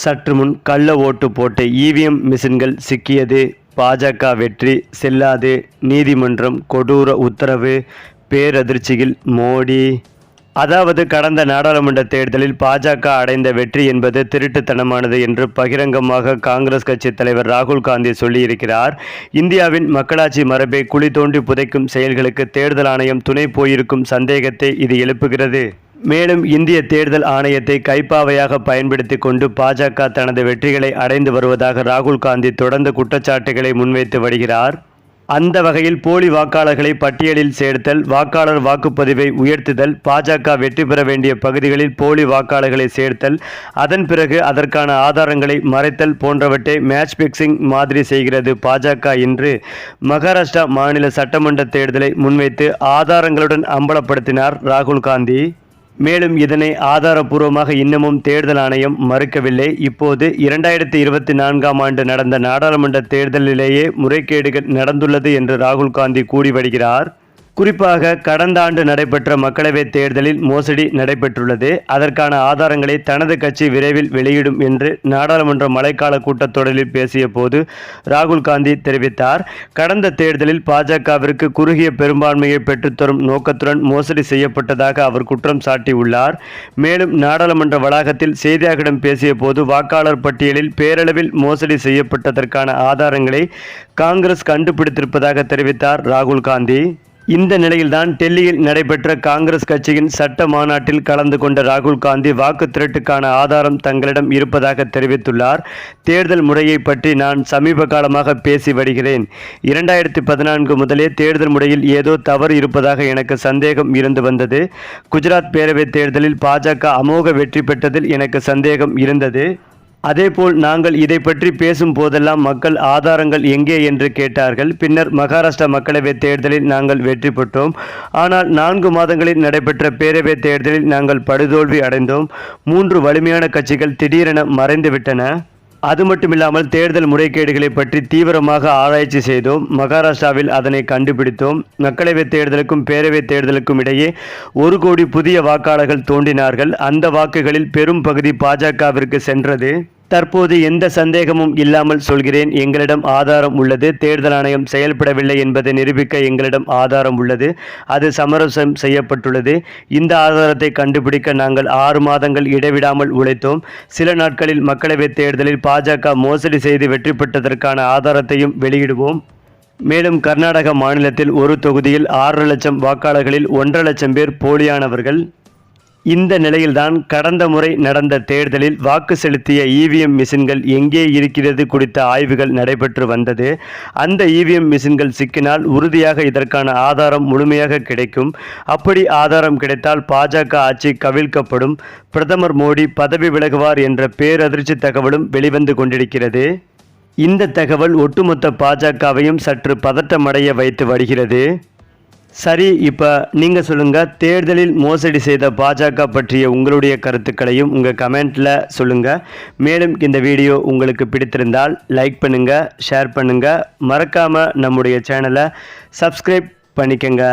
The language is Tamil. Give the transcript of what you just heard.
சற்று முன் கள்ள ஓட்டு போட்ட இவிஎம் மிஷின்கள் சிக்கியது. பாஜக வெற்றி செல்லாது, நீதிமன்றம் கொடூர உத்தரவு. பேரதிர்ச்சியில் மோடி. அதாவது கடந்த நாடாளுமன்ற தேர்தலில் பாஜக அடைந்த வெற்றி என்பது திருட்டுத்தனமானது என்று பகிரங்கமாக காங்கிரஸ் கட்சி தலைவர் ராகுல் காந்தி சொல்லியிருக்கிறார். இந்தியாவின் மக்களாட்சி மரபை குழி தோண்டி புதைக்கும் செயல்களுக்கு தேர்தல் ஆணையம் துணை போயிருக்கும் சந்தேகத்தை இது எழுப்புகிறது. மேலும் இந்திய தேர்தல் ஆணையத்தை கைப்பாவையாக பயன்படுத்தி கொண்டு பாஜக தனது வெற்றிகளை அடைந்து வருவதாக ராகுல் காந்தி தொடர்ந்து குற்றச்சாட்டுகளை முன்வைத்து வருகிறார். அந்த வகையில் போலி வாக்காளர்களை பட்டியலில் சேர்த்தல், வாக்காளர் வாக்குப்பதிவை உயர்த்துதல், பாஜக வெற்றி பெற வேண்டிய பகுதிகளில் போலி வாக்காளர்களை சேர்த்தல், அதன் பிறகு அதற்கான ஆதாரங்களை மறைத்தல் போன்றவற்றை மேட்ச் பிக்சிங் மாதிரி செய்கிறது பாஜக என்று மகாராஷ்டிரா மாநில சட்டமன்ற தேர்தலை முன்வைத்து ஆதாரங்களுடன் அம்பலப்படுத்தினார் ராகுல் காந்தி. மேலும் இதனை ஆதாரபூர்வமாக இன்னமும் தேர்தல் ஆணையம் மறுக்கவில்லை. இப்போது 2024ஆம் ஆண்டு நடந்த நாடாளுமன்ற தேர்தலிலேயே முறைகேடுகள் நடந்துள்ளது என்று ராகுல் காந்தி கூறி வருகிறார். குறிப்பாக கடந்த ஆண்டு நடைபெற்ற மக்களவைத் தேர்தலில் மோசடி நடைபெற்றுள்ளது. அதற்கான ஆதாரங்களை தனது கட்சி விரைவில் வெளியிடும் என்று நாடாளுமன்ற மழைக்கால கூட்டத்தொடரில் பேசிய போது ராகுல் காந்தி தெரிவித்தார். கடந்த தேர்தலில் பாஜகவிற்கு குறுகிய பெரும்பான்மையை பெற்றுத்தரும் நோக்கத்துடன் மோசடி செய்யப்பட்டதாக அவர் குற்றம் சாட்டியுள்ளார். மேலும் நாடாளுமன்ற வளாகத்தில் செய்தியாளர்களிடம் பேசிய போது வாக்காளர் பட்டியலில் பேரளவில் மோசடி செய்யப்பட்டதற்கான ஆதாரங்களை காங்கிரஸ் கண்டுபிடித்திருப்பதாக தெரிவித்தார் ராகுல் காந்தி. இந்த நிலையில்தான் டெல்லியில் நடைபெற்ற காங்கிரஸ் கட்சியின் சட்ட மாநாட்டில் கலந்து கொண்ட ராகுல் காந்தி வாக்கு திரட்டுக்கான ஆதாரம் தங்களிடம் இருப்பதாக தெரிவித்துள்ளார். தேர்தல் முறையை பற்றி நான் சமீப காலமாக பேசி வருகிறேன். 2014 முதலே தேர்தல் முறையில் ஏதோ தவறு இருப்பதாக எனக்கு சந்தேகம் இருந்து வந்தது. குஜராத் பேரவைத் தேர்தலில் பாஜக அமோக வெற்றி பெற்றதில் எனக்கு சந்தேகம் இருந்தது. அதேபோல் நாங்கள் இதை பற்றி பேசும் போதெல்லாம் மக்கள் ஆதாரங்கள் எங்கே என்று கேட்டார்கள். பின்னர் மகாராஷ்டிரா மக்களவைத் தேர்தலில் நாங்கள் வெற்றி பெற்றோம். ஆனால் 4 மாதங்களில் நடைபெற்ற பேரவைத் தேர்தலில் நாங்கள் படுதோல்வி அடைந்தோம். 3 வலிமையான கட்சிகள் திடீரென மறைந்துவிட்டன. அது மட்டுமில்லாமல் தேர்தல் முறைகேடுகளை பற்றி தீவிரமாக ஆராய்ச்சி செய்தோம். மகாராஷ்டிராவில் அதனை கண்டுபிடித்தோம். மக்களவைத் தேர்தலுக்கும் பேரவைத் தேர்தலுக்கும் இடையே 1 கோடி புதிய வாக்காளர்கள் தோன்றினார்கள். அந்த வாக்குகளில் பெரும் பகுதி பாஜகவிற்கு சென்றது. தற்போது எந்த சந்தேகமும் இல்லாமல் சொல்கிறேன், எங்களிடம் ஆதாரம் உள்ளது. தேர்தல் ஆணையம் செயல்படவில்லை என்பதை நிரூபிக்க எங்களிடம் ஆதாரம் உள்ளது. அது சமரசம் செய்யப்பட்டுள்ளது. இந்த ஆதாரத்தை கண்டுபிடிக்க நாங்கள் 6 மாதங்கள் இடைவிடாமல் உழைத்தோம். சில நாட்களில் மக்களவைத் தேர்தலில் பாஜக மோசடி செய்து வெற்றி பெற்றதற்கான ஆதாரத்தையும் வெளியிடுவோம். மேலும் கர்நாடக மாநிலத்தில் ஒரு தொகுதியில் 6 லட்சம் வாக்காளர்களில் 1.5 லட்சம் பேர் போலியானவர்கள். இந்த நிலையில்தான் கடந்த முறை நடந்த தேர்தலில் வாக்கு செலுத்திய இவிஎம் மிஷின்கள் எங்கே இருக்கிறது குறித்த ஆய்வுகள் நடைபெற்று வந்தது. அந்த இவிஎம் மிஷின்கள் சிக்கினால் உறுதியாக இதற்கான ஆதாரம் முழுமையாக கிடைக்கும். அப்படி ஆதாரம் கிடைத்தால் பாஜக ஆட்சி கவிழ்க்கப்படும். பிரதமர் மோடி பதவி விலகுவார் என்ற பேரதிர்ச்சி தகவலும் வெளிவந்து கொண்டிருக்கிறது. இந்த தகவல் ஒட்டுமொத்த பாஜகவையும் சற்று பதட்டமடைய வைத்து வருகிறது. சரி, இப்போ நீங்கள் சொல்லுங்கள், தேர்தலில் மோசடி செய்த பாஜக பற்றிய உங்களுடைய கருத்துக்களையும் உங்கள் கமெண்ட்டில் சொல்லுங்கள். மேலும் இந்த வீடியோ உங்களுக்கு பிடித்திருந்தால் லைக் பண்ணுங்கள், ஷேர் பண்ணுங்கள், மறக்காமல் நம்முடைய சேனலை சப்ஸ்கிரைப் பண்ணிக்கங்க.